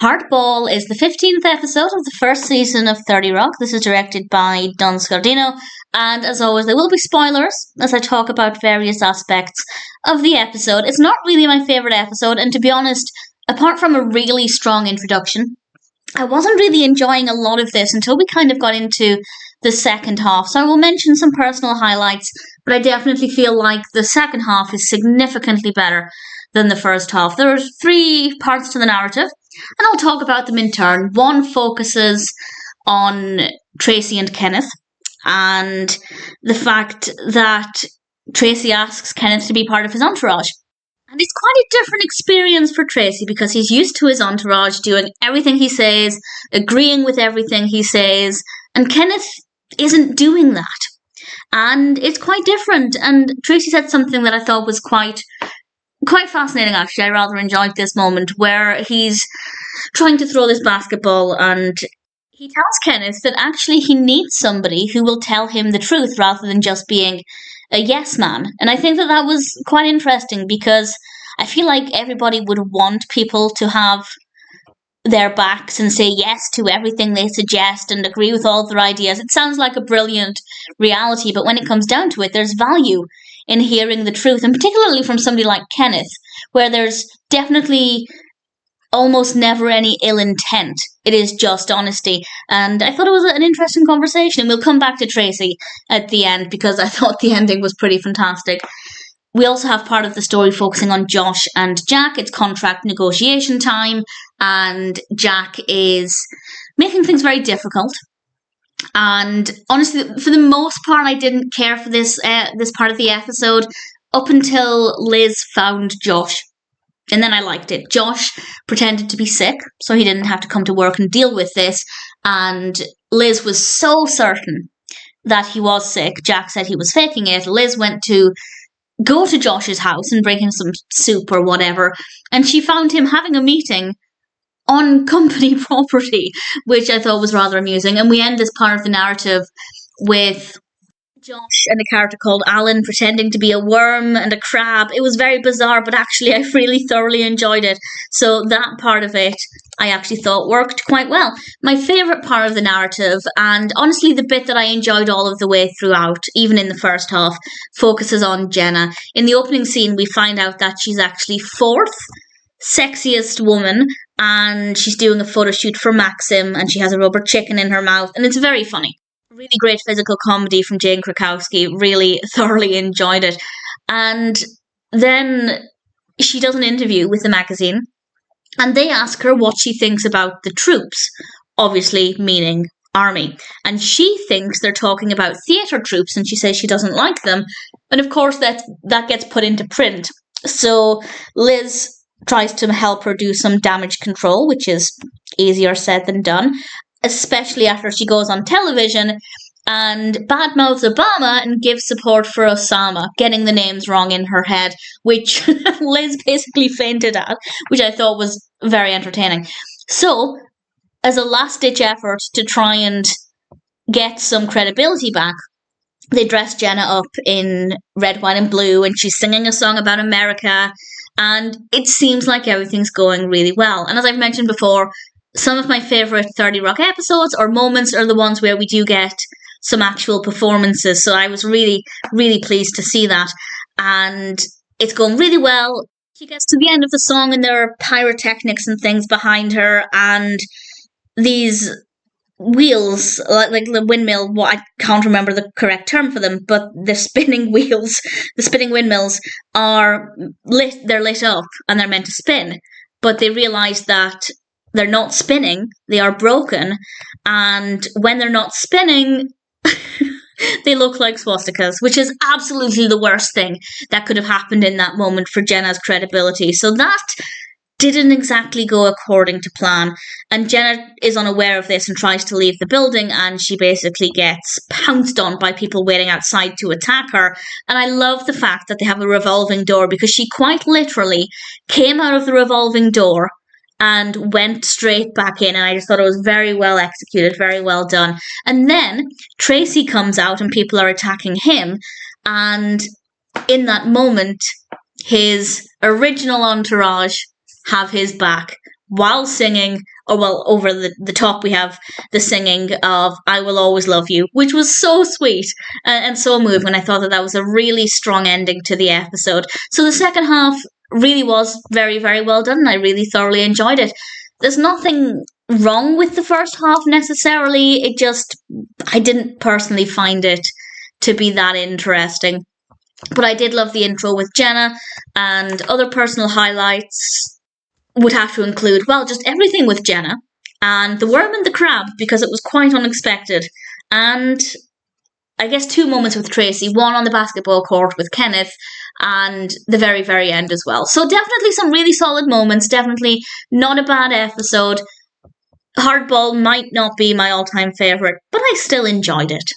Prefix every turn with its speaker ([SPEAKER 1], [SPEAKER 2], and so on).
[SPEAKER 1] Heart Ball is the 15th episode of the first season of 30 Rock. This is directed by Don Scardino, and as always, there will be spoilers as I talk about various aspects of the episode. It's not really my favourite episode, and to be honest, apart from a really strong introduction, I wasn't really enjoying a lot of this until we kind of got into the second half. So I will mention some personal highlights, but I definitely feel like the second half is significantly better than the first half. There are 3 parts to the narrative, and I'll talk about them in turn. One focuses on Tracy and Kenneth, and the fact that Tracy asks Kenneth to be part of his entourage. And it's quite a different experience for Tracy because he's used to his entourage doing everything he says, agreeing with everything he says, and Kenneth isn't doing that. And it's quite different. And Tracy said something that I thought was quite fascinating, actually. I rather enjoyed this moment where he's trying to throw this basketball and he tells Kenneth that actually he needs somebody who will tell him the truth rather than just being a yes man. And I think that was quite interesting because I feel like everybody would want people to have their backs and say yes to everything they suggest and agree with all their ideas. It sounds like a brilliant reality, but when it comes down to it, there's value in hearing the truth, and particularly from somebody like Kenneth, where there's definitely almost never any ill intent. It is just honesty. And I thought it was an interesting conversation. And we'll come back to Tracy at the end because I thought the ending was pretty fantastic. We also have part of the story focusing on Josh and Jack. It's contract negotiation time, and Jack is making things very difficult. And honestly, for the most part, I didn't care for this part of the episode up until Liz found Josh. And then I liked it. Josh pretended to be sick, so he didn't have to come to work and deal with this. And Liz was so certain that he was sick. Jack said he was faking it. Liz went to go to Josh's house and bring him some soup or whatever. And she found him having a meeting on company property, which I thought was rather amusing. And we end this part of the narrative with Josh and a character called Alan pretending to be a worm and a crab. It was very bizarre, but actually I really thoroughly enjoyed it. So that part of it I actually thought worked quite well. My favourite part of the narrative, and honestly the bit that I enjoyed all of the way throughout, even in the first half, focuses on Jenna. In the opening scene we find out that she's actually 4th sexiest woman, and she's doing a photo shoot for Maxim, and she has a rubber chicken in her mouth, and it's very funny. Really great physical comedy from Jane Krakowski. Really thoroughly enjoyed it. And then she does an interview with the magazine, and they ask her what she thinks about the troops, obviously meaning army. And she thinks they're talking about theatre troops, and she says she doesn't like them. And of course that gets put into print. So Liz tries to help her do some damage control, which is easier said than done, especially after she goes on television and badmouths Obama and gives support for Osama, getting the names wrong in her head, which Liz basically fainted at, which I thought was very entertaining. So, as a last-ditch effort to try and get some credibility back, they dress Jenna up in red, white, and blue, and she's singing a song about America, and it seems like everything's going really well. And as I've mentioned before, some of my favourite 30 Rock episodes or moments are the ones where we do get some actual performances. So I was really, really pleased to see that. And it's going really well. She gets to the end of the song and there are pyrotechnics and things behind her. And these wheels, like the windmill, I can't remember the correct term for them, but the spinning wheels, the spinning windmills are lit, they're lit up and they're meant to spin. But they realise that they're not spinning, they are broken, and when they're not spinning, they look like swastikas, which is absolutely the worst thing that could have happened in that moment for Jenna's credibility. So that didn't exactly go according to plan, and Jenna is unaware of this and tries to leave the building, and she basically gets pounced on by people waiting outside to attack her. And I love the fact that they have a revolving door, because she quite literally came out of the revolving door and went straight back in, and I just thought it was very well executed, very well done. And then Tracy comes out and people are attacking him, and in that moment his original entourage have his back while singing, or well, over the top we have the singing of I Will Always Love You, which was so sweet and so moving. I thought that was a really strong ending to the episode. So the second half really was very, very well done, and I really thoroughly enjoyed it. There's nothing wrong with the first half necessarily, it just, I didn't personally find it to be that interesting. But I did love the intro with Jenna, and other personal highlights would have to include, well, just everything with Jenna, and the worm and the crab, because it was quite unexpected, and I guess 2 moments with Tracy, one on the basketball court with Kenneth, and the very, very end as well. So definitely some really solid moments, definitely not a bad episode. Hardball might not be my all-time favourite, but I still enjoyed it.